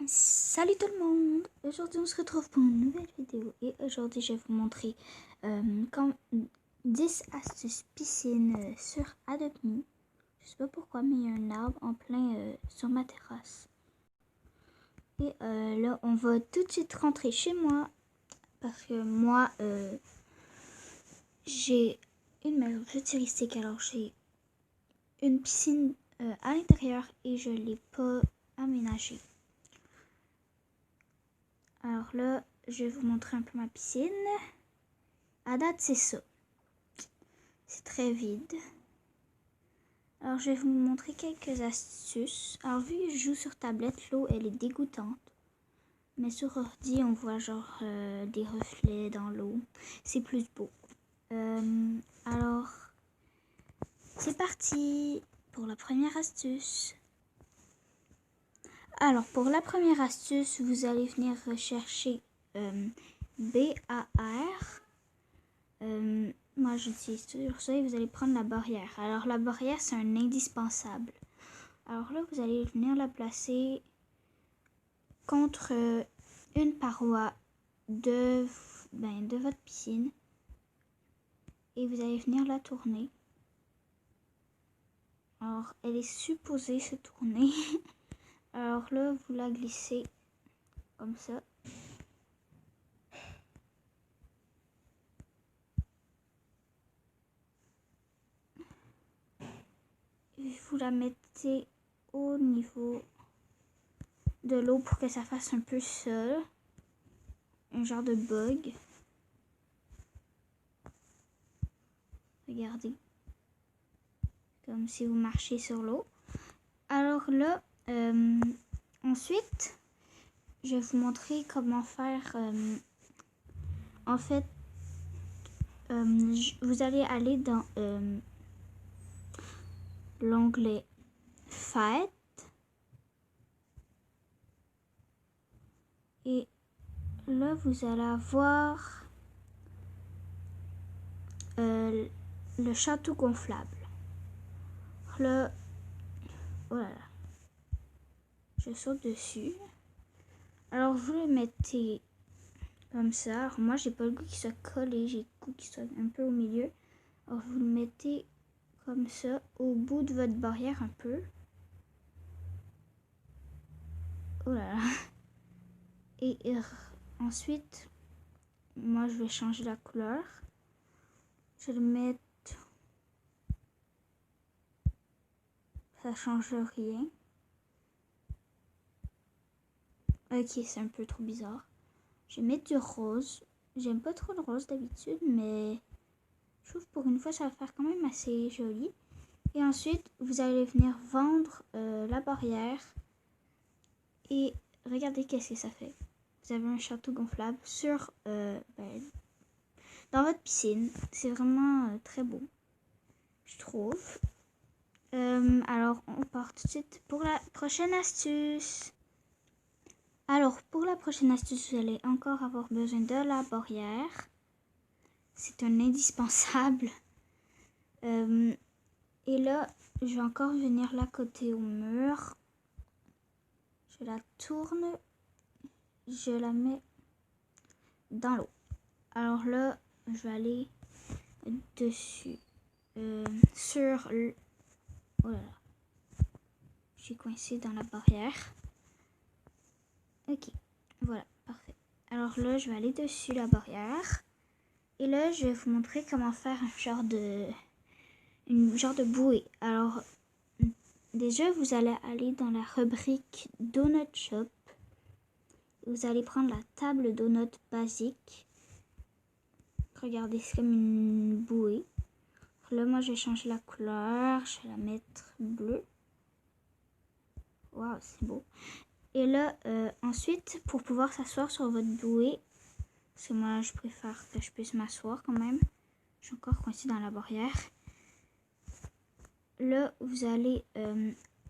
Salut tout le monde! Aujourd'hui on se retrouve pour une nouvelle vidéo et aujourd'hui je vais vous montrer 10 astuces piscine sur Adobe Me. Je sais pas pourquoi mais il y a un arbre en plein sur ma terrasse. Et là on va tout de suite rentrer chez moi parce que moi j'ai une maison futuristique, alors j'ai une piscine à l'intérieur et je l'ai pas aménagée. Alors là, je vais vous montrer un peu ma piscine. À date, c'est ça. C'est très vide. Alors, je vais vous montrer quelques astuces. Alors, vu que je joue sur tablette, l'eau, elle est dégoûtante. Mais sur ordi, on voit genre des reflets dans l'eau. C'est plus beau. Alors, c'est parti pour la première astuce. Alors, pour la première astuce, vous allez venir rechercher BAR. Moi, j'utilise toujours ça et vous allez prendre la barrière. Alors, la barrière, c'est un indispensable. Alors là, vous allez venir la placer contre une paroi de votre piscine et vous allez venir la tourner. Alors, elle est supposée se tourner. Alors là, vous la glissez comme ça. Et vous la mettez au niveau de l'eau pour que ça fasse un peu ça. Un genre de bug. Regardez. Comme si vous marchiez sur l'eau. Alors là, ensuite, je vais vous montrer comment faire. En fait, vous allez aller dans l'onglet Fête. Et là, vous allez avoir le château gonflable. Là, voilà. Je saute dessus. Alors, vous le mettez comme ça. Alors, moi, j'ai pas le goût qu'il soit collé. J'ai le goût qu'il soit un peu au milieu. Alors, vous le mettez comme ça, au bout de votre barrière un peu. Oh là là. Et ensuite, moi, je vais changer la couleur. Je vais le mettre. Ça change rien. Ok, c'est un peu trop bizarre. Je vais mettre du rose. J'aime pas trop le rose d'habitude, mais je trouve pour une fois ça va faire quand même assez joli. Et ensuite, vous allez venir vendre la barrière. Et regardez qu'est-ce que ça fait. Vous avez un château gonflable sur dans votre piscine. C'est vraiment très beau, je trouve. Alors, on part tout de suite pour la prochaine astuce. Alors, pour la prochaine astuce, vous allez encore avoir besoin de la barrière. C'est un indispensable. Et là, je vais encore venir la coter au mur. Je la tourne. Je la mets dans l'eau. Alors là, je vais aller dessus. Sur le... Oh là là. Je suis coincée dans la barrière. Ok, voilà, parfait. Alors là, je vais aller dessus la barrière. Et là, je vais vous montrer comment faire une genre de bouée. Alors, déjà, vous allez aller dans la rubrique Donut Shop. Vous allez prendre la table donut basique. Regardez, c'est comme une bouée. Là, moi, je vais changer la couleur. Je vais la mettre bleue. Waouh, c'est beau. Et là, ensuite, pour pouvoir s'asseoir sur votre bouée, parce que moi, je préfère que je puisse m'asseoir quand même. Je suis encore coincée dans la barrière. Là, vous allez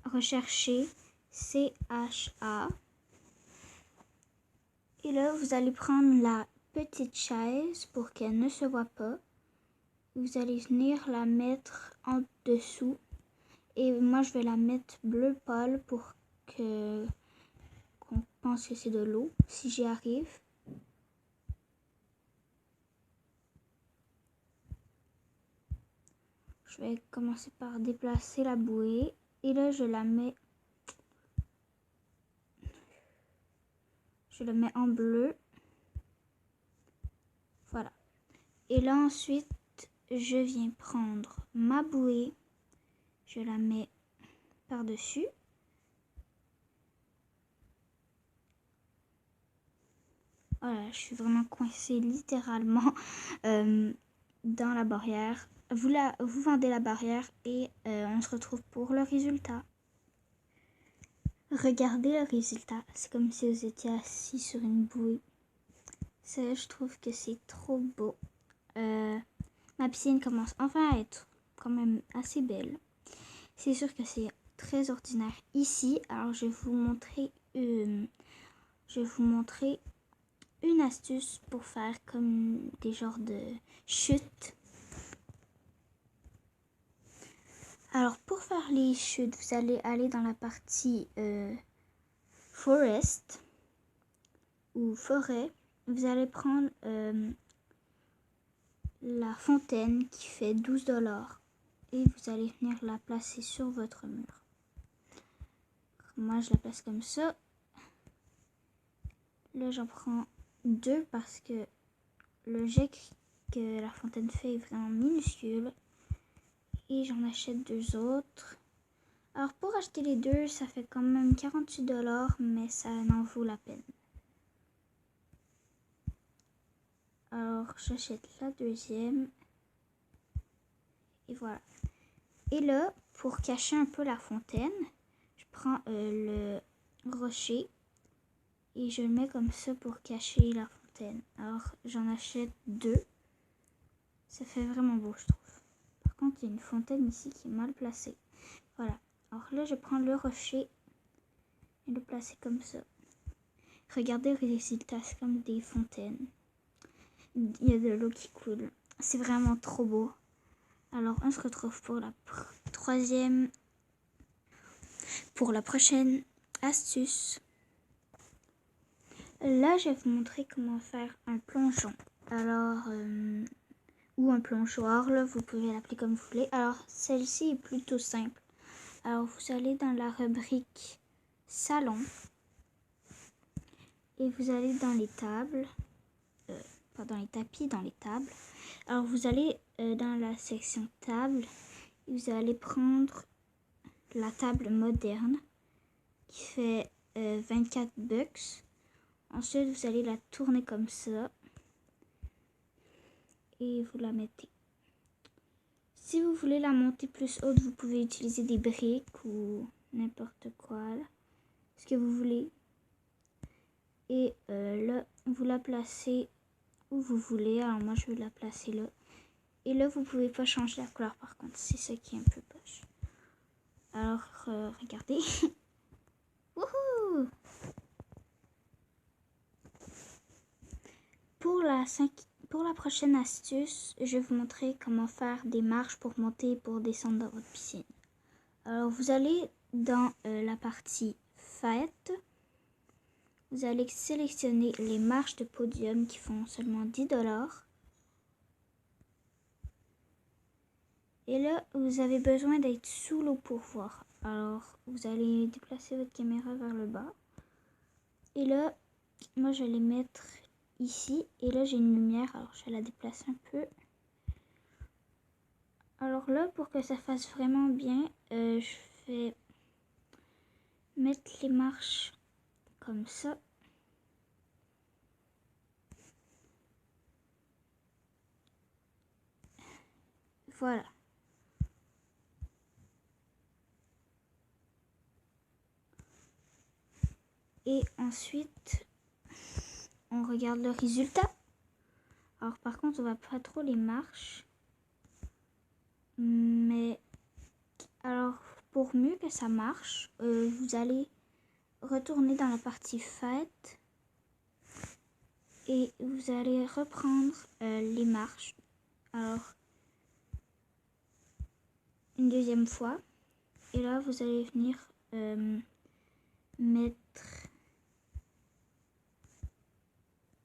rechercher CHA. Et là, vous allez prendre la petite chaise pour qu'elle ne se voit pas. Vous allez venir la mettre en dessous. Et moi, je vais la mettre bleu pâle pour qu'on pense que c'est de l'eau, si j'y arrive. Je vais commencer par déplacer la bouée. Et là, je la mets en bleu. Voilà. Et là, ensuite, je viens prendre ma bouée. Je la mets par-dessus. Voilà, je suis vraiment coincée littéralement dans la barrière. Vous vendez la barrière et on se retrouve pour le résultat. Regardez le résultat. C'est comme si vous étiez assis sur une bouée. Ça, je trouve que c'est trop beau. Ma piscine commence enfin à être quand même assez belle. C'est sûr que c'est très ordinaire ici. Alors, je vais vous montrer une astuce pour faire comme des genres de chutes. Alors, pour faire les chutes, vous allez aller dans la partie forest ou forêt. Vous allez prendre la fontaine qui fait 12 $ et vous allez venir la placer sur votre mur. Moi, je la place comme ça. Là, j'en prends 2 parce que le jet que la fontaine fait est vraiment minuscule. Et j'en achète 2 autres. Alors, pour acheter les 2, ça fait quand même 48 $, mais ça en vaut la peine. Alors, j'achète la deuxième. Et voilà. Et là, pour cacher un peu la fontaine, je prends le rocher et je le mets comme ça pour cacher la fontaine. Alors, j'en achète 2. Ça fait vraiment beau, je trouve. Par contre, il y a une fontaine ici qui est mal placée. Voilà. Alors là, je prends le rocher et le placer comme ça. Regardez le résultat, c'est comme des fontaines. Il y a de l'eau qui coule. C'est vraiment trop beau. Alors, on se retrouve pour la prochaine astuce. Là, je vais vous montrer comment faire un plongeon. Alors, ou un plongeoir, là, vous pouvez l'appeler comme vous voulez. Alors, celle-ci est plutôt simple. Alors, vous allez dans la rubrique salon et vous allez dans les tables, pas dans les tapis, dans les tables. Alors, vous allez dans la section table et vous allez prendre la table moderne qui fait 24 bucks. Ensuite, vous allez la tourner comme ça et vous la mettez. Si vous voulez la monter plus haute, vous pouvez utiliser des briques ou n'importe quoi, là, ce que vous voulez. Et là, vous la placez où vous voulez. Alors moi, je vais la placer là. Et là, vous pouvez pas changer la couleur par contre. C'est ça qui est un peu poche. Alors, regardez. Wouhou! Pour la prochaine astuce, je vais vous montrer comment faire des marches pour monter et pour descendre dans votre piscine. Alors, vous allez dans la partie fête. Vous allez sélectionner les marches de podium qui font seulement 10 $. Et là, vous avez besoin d'être sous l'eau pour voir. Alors, vous allez déplacer votre caméra vers le bas. Et là, moi, je vais les mettre ici. Et là, j'ai une lumière. Alors, je vais la déplacer un peu. Alors là, pour que ça fasse vraiment bien, je vais mettre les marches comme ça. Voilà. Et ensuite, on regarde le résultat. Alors par contre, on va pas trop les marches. Mais alors, pour mieux que ça marche, vous allez retourner dans la partie fête. Et vous allez reprendre les marches. Alors, une deuxième fois. Et là, vous allez venir mettre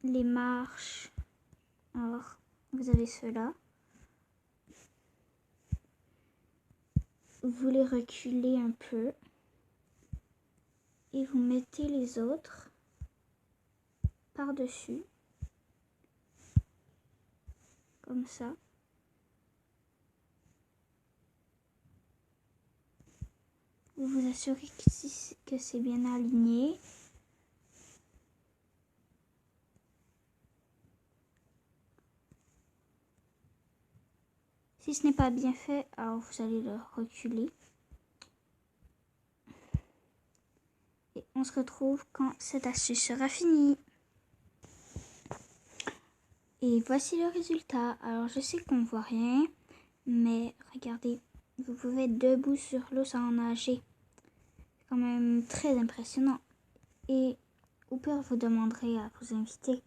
les marches. Alors, vous avez ceux-là. Vous les reculez un peu. Et vous mettez les autres par-dessus. Comme ça. Vous vous assurez que c'est bien aligné. Si ce n'est pas bien fait, alors vous allez le reculer. Et on se retrouve quand cette astuce sera finie. Et voici le résultat. Alors je sais qu'on voit rien, mais regardez, vous pouvez être debout sur l'eau sans nager. C'est quand même très impressionnant. Et au pire, vous demanderez à vos invités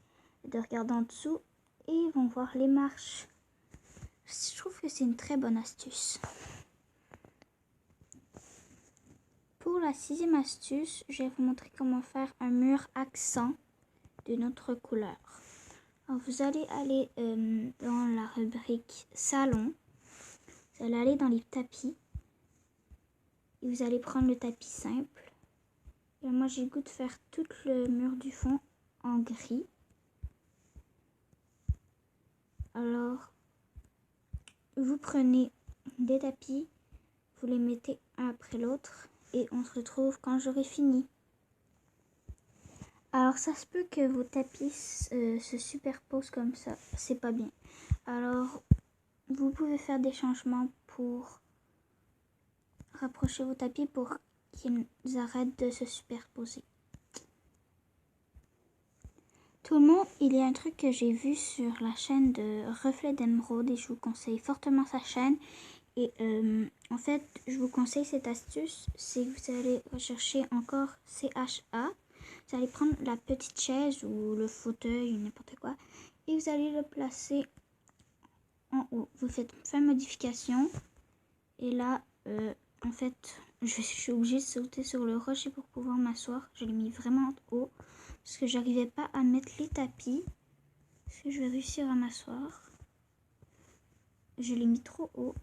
de regarder en dessous et ils vont voir les marches. Je trouve que c'est une très bonne astuce. Pour la 6e astuce, je vais vous montrer comment faire un mur accent d'une autre couleur. Alors, vous allez aller dans la rubrique salon. Vous allez aller dans les tapis. Et vous allez prendre le tapis simple. Et moi, j'ai le goût de faire tout le mur du fond en gris. Alors, vous prenez des tapis, vous les mettez un après l'autre et on se retrouve quand j'aurai fini. Alors, ça se peut que vos tapis se superposent comme ça, c'est pas bien. Alors, vous pouvez faire des changements pour rapprocher vos tapis pour qu'ils arrêtent de se superposer. Tout le monde, il y a un truc que j'ai vu sur la chaîne de Reflet d'Émeraude et je vous conseille fortement sa chaîne. Et en fait, je vous conseille cette astuce, c'est que vous allez rechercher encore CHA. Vous allez prendre la petite chaise ou le fauteuil, n'importe quoi, et vous allez le placer en haut. Vous faites fin modification et là, en fait, je suis obligée de sauter sur le rocher pour pouvoir m'asseoir. Je l'ai mis vraiment haut parce que j'arrivais pas à mettre les tapis. Est-ce que je vais réussir à m'asseoir? Je l'ai mis trop haut.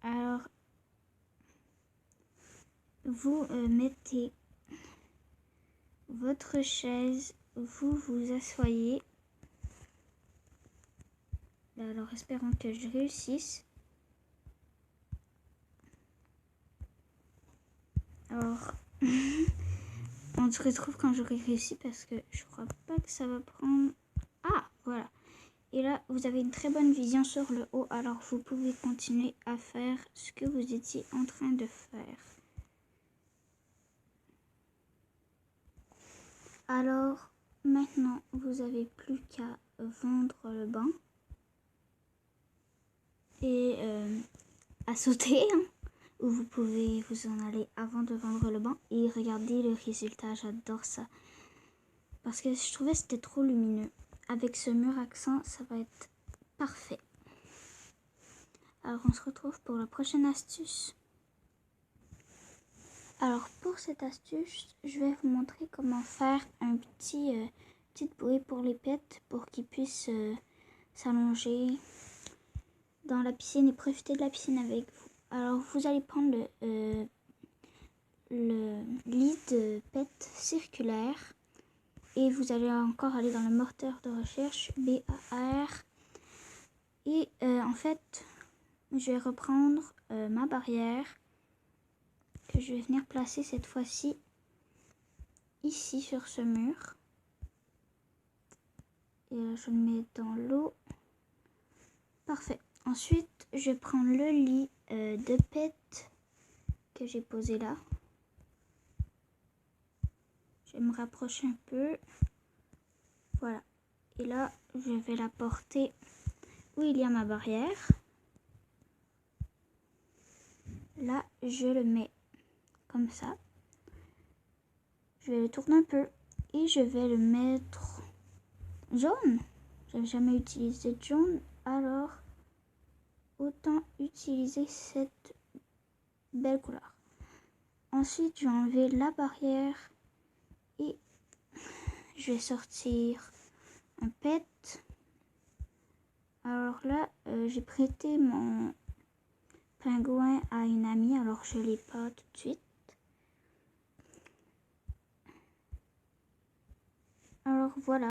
Alors, vous mettez votre chaise, vous vous asseyez. Alors, espérons que je réussisse. Alors, on se retrouve quand j'aurai réussi parce que je crois pas que ça va prendre... Ah, voilà. Et là, vous avez une très bonne vision sur le haut. Alors, vous pouvez continuer à faire ce que vous étiez en train de faire. Alors, maintenant, vous n'avez plus qu'à vendre le banc. Et à sauter. Hein. Ou vous pouvez vous en aller avant de vendre le banc. Et regardez le résultat. J'adore ça. Parce que je trouvais que c'était trop lumineux. Avec ce mur accent, ça va être parfait. Alors, on se retrouve pour la prochaine astuce. Alors, pour cette astuce, je vais vous montrer comment faire un petite bouée pour les pets pour qu'ils puissent s'allonger dans la piscine et profiter de la piscine avec vous. Alors, vous allez prendre le lit de pet circulaire et vous allez encore aller dans le moteur de recherche BAR. Et en fait, je vais reprendre ma barrière que je vais venir placer cette fois-ci ici sur ce mur. Et là, je le mets dans l'eau. Parfait. Ensuite, je vais prendre le lit de pet que j'ai posé là. Je vais me rapprocher un peu. Voilà. Et là, je vais la porter où il y a ma barrière. Là, je le mets comme ça. Je vais le tourner un peu et je vais le mettre jaune. J'avais jamais utilisé de jaune, alors autant utiliser cette belle couleur. Ensuite, je vais enlever la barrière et je vais sortir un pet. Alors là, j'ai prêté mon pingouin à une amie, alors je l'ai pas tout de suite. Alors voilà.